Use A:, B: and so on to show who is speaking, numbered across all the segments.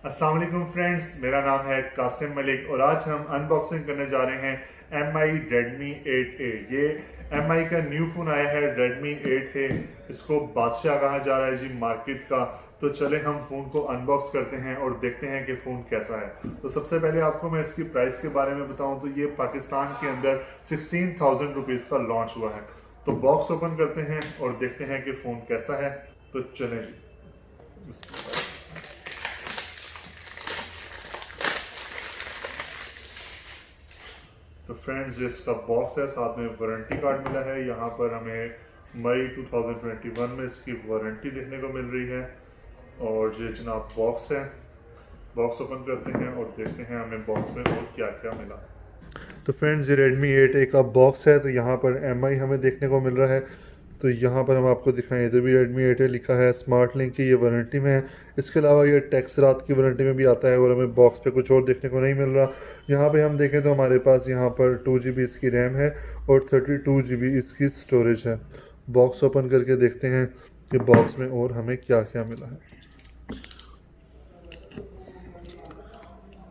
A: अस्सलाम वालेकुम फ्रेंड्स, मेरा नाम है कासिम मलिक और आज हम अनबॉक्सिंग करने जा रहे हैं MI Redmi 8A। ये MI का न्यू फ़ोन आया है Redmi 8A। इसको बादशाह कहा जा रहा है जी मार्केट का। तो चले हम फ़ोन को अनबॉक्स करते हैं और देखते हैं कि फ़ोन कैसा है। तो सबसे पहले आपको मैं इसकी प्राइस के बारे में बताऊं तो ये पाकिस्तान के अंदर 16,000 रुपीज़ का लॉन्च हुआ है। तो बॉक्स ओपन करते हैं और देखते हैं कि फ़ोन कैसा है। तो चलें जी। तो फ्रेंड्स, ये इसका बॉक्स है, साथ में वारंटी कार्ड मिला है। यहाँ पर हमें मई 2021 में इसकी वारंटी देखने को मिल रही है। और ये जनाब बॉक्स है। बॉक्स ओपन करते हैं और देखते हैं हमें बॉक्स में और क्या क्या मिला। तो फ्रेंड्स, ये Redmi 8A का बॉक्स है। तो यहाँ पर MI हमें देखने को मिल रहा है। तो यहाँ पर हम आपको दिखाएं, इधर भी Redmi 8A लिखा है, स्मार्ट लिंक की ये वारंटी में है। इसके अलावा ये टेक्स रात की वारंटी में भी आता है और हमें बॉक्स पे कुछ और देखने को नहीं मिल रहा। यहाँ पे हम देखें तो हमारे पास यहाँ पर 2 GB इसकी रैम है और 32 GB इसकी स्टोरेज है। बॉक्स ओपन करके देखते हैं कि बॉक्स में और हमें क्या क्या मिला है।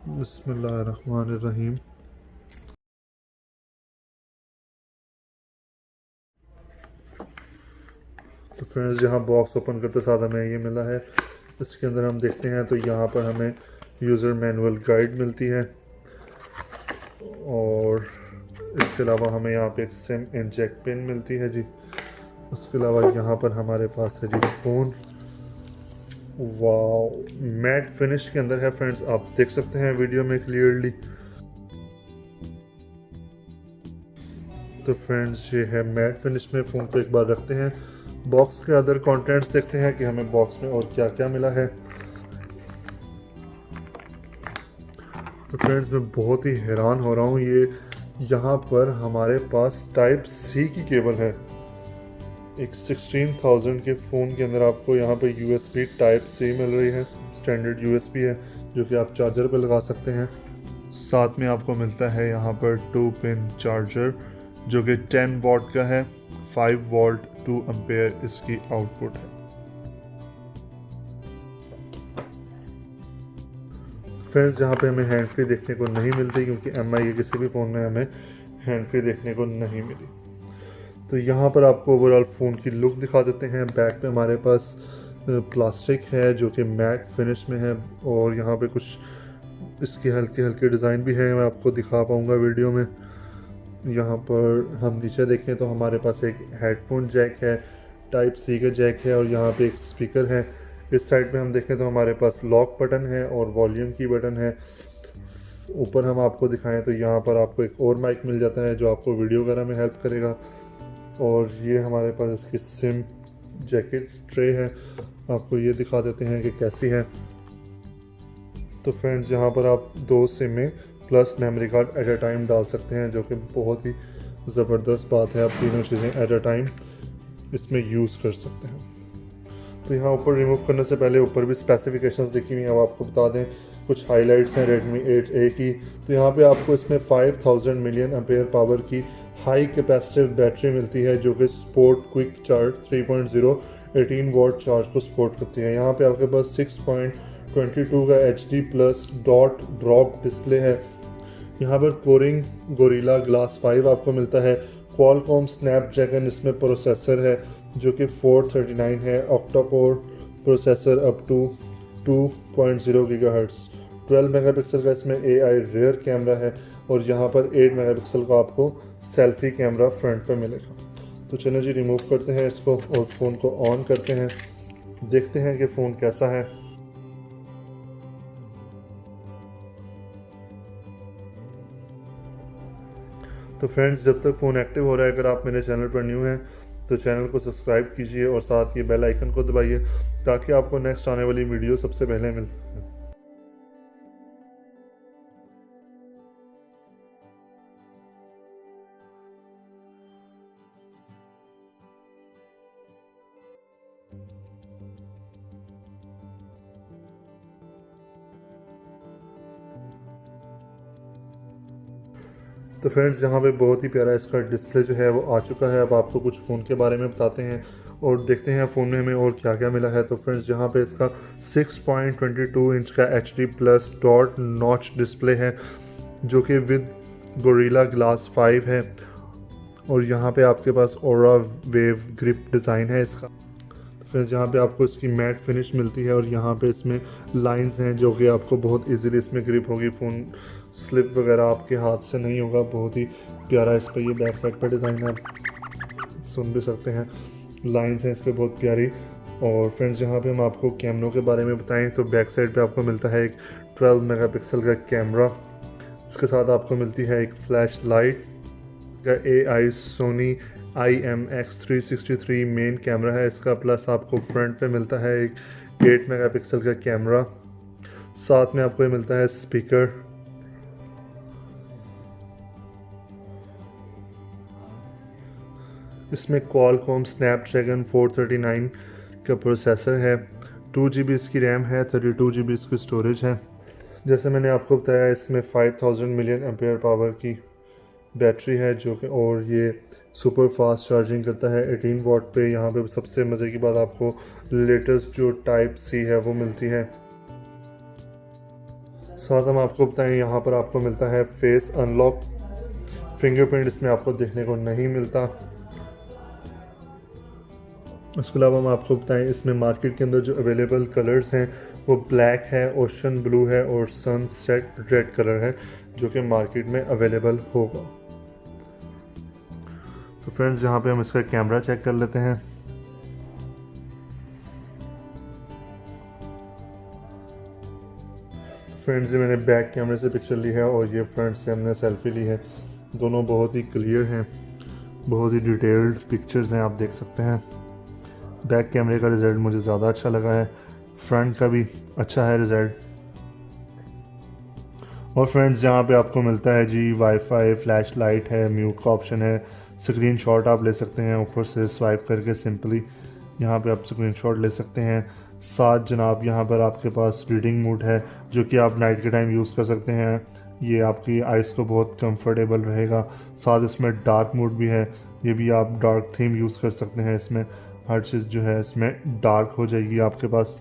A: बिस्मिल्लाहिर्रहमानिर्रहीम। तो फ्रेंड्स, यहाँ बॉक्स ओपन करते साथ हमें ये मिला है। इसके अंदर हम देखते हैं तो यहाँ पर हमें यूज़र मैनुअल गाइड मिलती है और इसके अलावा हमें यहाँ पे एक सिम इंजेक्ट पिन मिलती है जी। उसके अलावा यहाँ पर हमारे पास है जी फ़ोन। वाह, मैट फिनिश के अंदर है फ्रेंड्स, आप देख सकते हैं वीडियो में क्लियरली। तो फ्रेंड्स, ये है मैट फिनिश में। फ़ोन को एक बार रखते हैं, बॉक्स के अदर कंटेंट्स देखते हैं कि हमें बॉक्स में और क्या क्या मिला है। तो फ्रेंड्स, मैं बहुत ही हैरान हो रहा हूँ। ये यहाँ पर हमारे पास टाइप C की केबल है। एक 16,000 के फ़ोन के अंदर आपको यहाँ पे USB टाइप C मिल रही है। स्टैंडर्ड USB है जो कि आप चार्जर पर लगा सकते हैं। साथ में आपको मिलता है यहाँ पर 2 पिन चार्जर जो कि 10 वॉट का है। 5 वोल्ट 2 एम्पेयर इसकी आउटपुट है। फ्रेंड्स, यहाँ पे हमें हैंड फ्री देखने को नहीं मिलती क्योंकि MI के किसी भी फ़ोन में हमें हैंड फ्री देखने को नहीं मिली। तो यहाँ पर आपको ओवरऑल फ़ोन की लुक दिखा देते हैं। बैक पे हमारे पास प्लास्टिक है जो कि मैट फिनिश में है और यहाँ पे कुछ इसके हल्के हल्के डिज़ाइन भी है, मैं आपको दिखा पाऊँगा वीडियो में। यहाँ पर हम नीचे देखें तो हमारे पास एक हेडफोन जैक है, टाइप C का जैक है और यहाँ पे एक स्पीकर है। इस साइड पे हम देखें तो हमारे पास लॉक बटन है और वॉल्यूम की बटन है। ऊपर हम आपको दिखाएं तो यहाँ पर आपको एक और माइक मिल जाता है जो आपको वीडियो वगैरह में हेल्प करेगा। और ये हमारे पास इसकी सिम जैकेट ट्रे है, आपको ये दिखा देते हैं कि कैसी है। तो फ्रेंड्स, यहाँ पर आप 2 सिमें plus memory card at a time डाल सकते हैं जो कि बहुत ही ज़बरदस्त बात है। आप तीनों चीज़ें एट अ टाइम इसमें यूज़ कर सकते हैं। तो यहाँ ऊपर रिमूव करने से पहले ऊपर भी स्पेसिफिकेशंस लिखी हुई हैं। अब आपको बता दें कुछ हाइलाइट्स हैं Redmi 8A की। तो यहाँ पे आपको इसमें 5000 मिलियन एम्पेयर पावर की हाई कैपेसिटिव बैटरी मिलती है जो कि sport quick charge 3.0 18 what charge को सपोर्ट करती है। यहाँ पे आपके पास 6.22 का HD plus dot drop display है। यहाँ पर कोरिंग गोरिल्ला ग्लास 5 आपको मिलता है। क्वालकॉम स्नैपड्रैगन इसमें प्रोसेसर है जो कि 439 है। Octa core processor up to 2.0 GHz। 12 megapixel का इसमें AI रेयर कैमरा है और यहाँ पर 8 मेगापिक्सल का आपको सेल्फी कैमरा फ्रंट पे मिलेगा। तो चलो जी, रिमूव करते हैं इसको और फ़ोन को ऑन करते हैं, देखते हैं कि फ़ोन कैसा है। तो फ्रेंड्स, जब तक फ़ोन एक्टिव हो रहा है, अगर आप मेरे चैनल पर न्यू हैं तो चैनल को सब्सक्राइब कीजिए और साथ ही बेल आइकन को दबाइए ताकि आपको नेक्स्ट आने वाली वीडियो सबसे पहले मिल सके। तो फ्रेंड्स, यहाँ पे बहुत ही प्यारा इसका डिस्प्ले जो है वो आ चुका है। अब आपको कुछ फ़ोन के बारे में बताते हैं और देखते हैं फ़ोन में हमें और क्या क्या मिला है। तो फ्रेंड्स यहाँ पे इसका 6.22 इंच का HD plus dot notch display है जो कि विद गोरिल्ला ग्लास 5 है, और यहाँ पे आपके पास ओरा वेव ग्रिप डिज़ाइन है इसका। तो फिर यहाँ पे आपको इसकी मैट फिनिश मिलती है और यहाँ पे इसमें लाइंस हैं जो कि आपको बहुत इजीली इसमें ग्रिप होगी, फ़ोन स्लिप वगैरह आपके हाथ से नहीं होगा। बहुत ही प्यारा इसका ये बैक पैक का डिज़ाइन है, आप सुन भी सकते हैं, लाइंस हैं इस पर बहुत प्यारी। और फ्रेंड्स यहाँ पे हम आपको कैमरों के बारे में बताएं तो बैक साइड पे आपको मिलता है एक 12 मेगापिक्सल का कैमरा, उसके साथ आपको मिलती है एक फ्लैश लाइट का AI Sony IMX363 main camera है इसका, प्लस आपको फ्रंट पे मिलता है एक 8 मेगापिक्सल का कैमरा, साथ में आपको ये मिलता है स्पीकर। इसमें Qualcomm Snapdragon 439 का प्रोसेसर है, 2 GB इसकी रैम है, 32 GB इसकी स्टोरेज है। जैसे मैंने आपको बताया इसमें 5000 मिलियन एम्पेयर पावर की बैटरी है जो कि, और ये सुपर फास्ट चार्जिंग करता है 18 वाट पे। यहाँ पे सबसे मज़े की बात आपको लेटेस्ट जो Type-C है वो मिलती है। साथ हम आपको बताएं यहाँ पर आपको मिलता है फेस अनलॉक, फिंगरप्रिंट इसमें आपको देखने को नहीं मिलता। उसके अलावा हम आपको बताएं इसमें मार्केट के अंदर जो अवेलेबल कलर्स हैं वो ब्लैक है, ओशन ब्लू है और सनसेट रेड कलर है जो कि मार्केट में अवेलेबल होगा। तो फ्रेंड्स यहाँ पे हम इसका कैमरा चेक कर लेते हैं। फ्रेंड्स ये मैंने बैक कैमरे से पिक्चर ली है और ये फ्रंट से हमने सेल्फी ली है, दोनों बहुत ही क्लियर हैं, बहुत ही डिटेल्ड पिक्चर्स हैं, आप देख सकते हैं। बैक कैमरे का रिज़ल्ट मुझे ज़्यादा अच्छा लगा है, फ्रंट का भी अच्छा है रिज़ल्ट। और फ्रेंड्स यहाँ पे आपको मिलता है जी वाईफाई, फ्लैश लाइट है, म्यूट का ऑप्शन है, स्क्रीन शॉट आप ले सकते हैं ऊपर से स्वाइप करके, सिंपली यहाँ पे आप स्क्रीन शॉट ले सकते हैं। साथ जनाब यहाँ पर आपके पास रीडिंग मोड है जो कि आप नाइट के टाइम यूज़ कर सकते हैं, ये आपकी आइज़ को बहुत कंफर्टेबल रहेगा। साथ इसमें डार्क मोड भी है, ये भी आप डार्क थीम यूज़ कर सकते हैं, इसमें हर चीज़ जो है इसमें डार्क हो जाएगी आपके पास।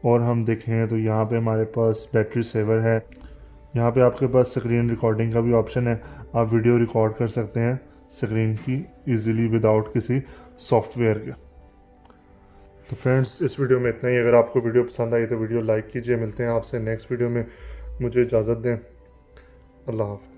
A: और हम देखें तो यहाँ पे हमारे पास बैटरी सेवर है, यहाँ पे आपके पास स्क्रीन रिकॉर्डिंग का भी ऑप्शन है, आप वीडियो रिकॉर्ड कर सकते हैं स्क्रीन की इजीली विदाउट किसी सॉफ्टवेयर के। तो फ्रेंड्स इस वीडियो में इतना ही। अगर आपको वीडियो पसंद आई तो वीडियो लाइक कीजिए। मिलते हैं आपसे नेक्स्ट वीडियो में, मुझे इजाज़त दें। अल्लाह हाफ़िज़।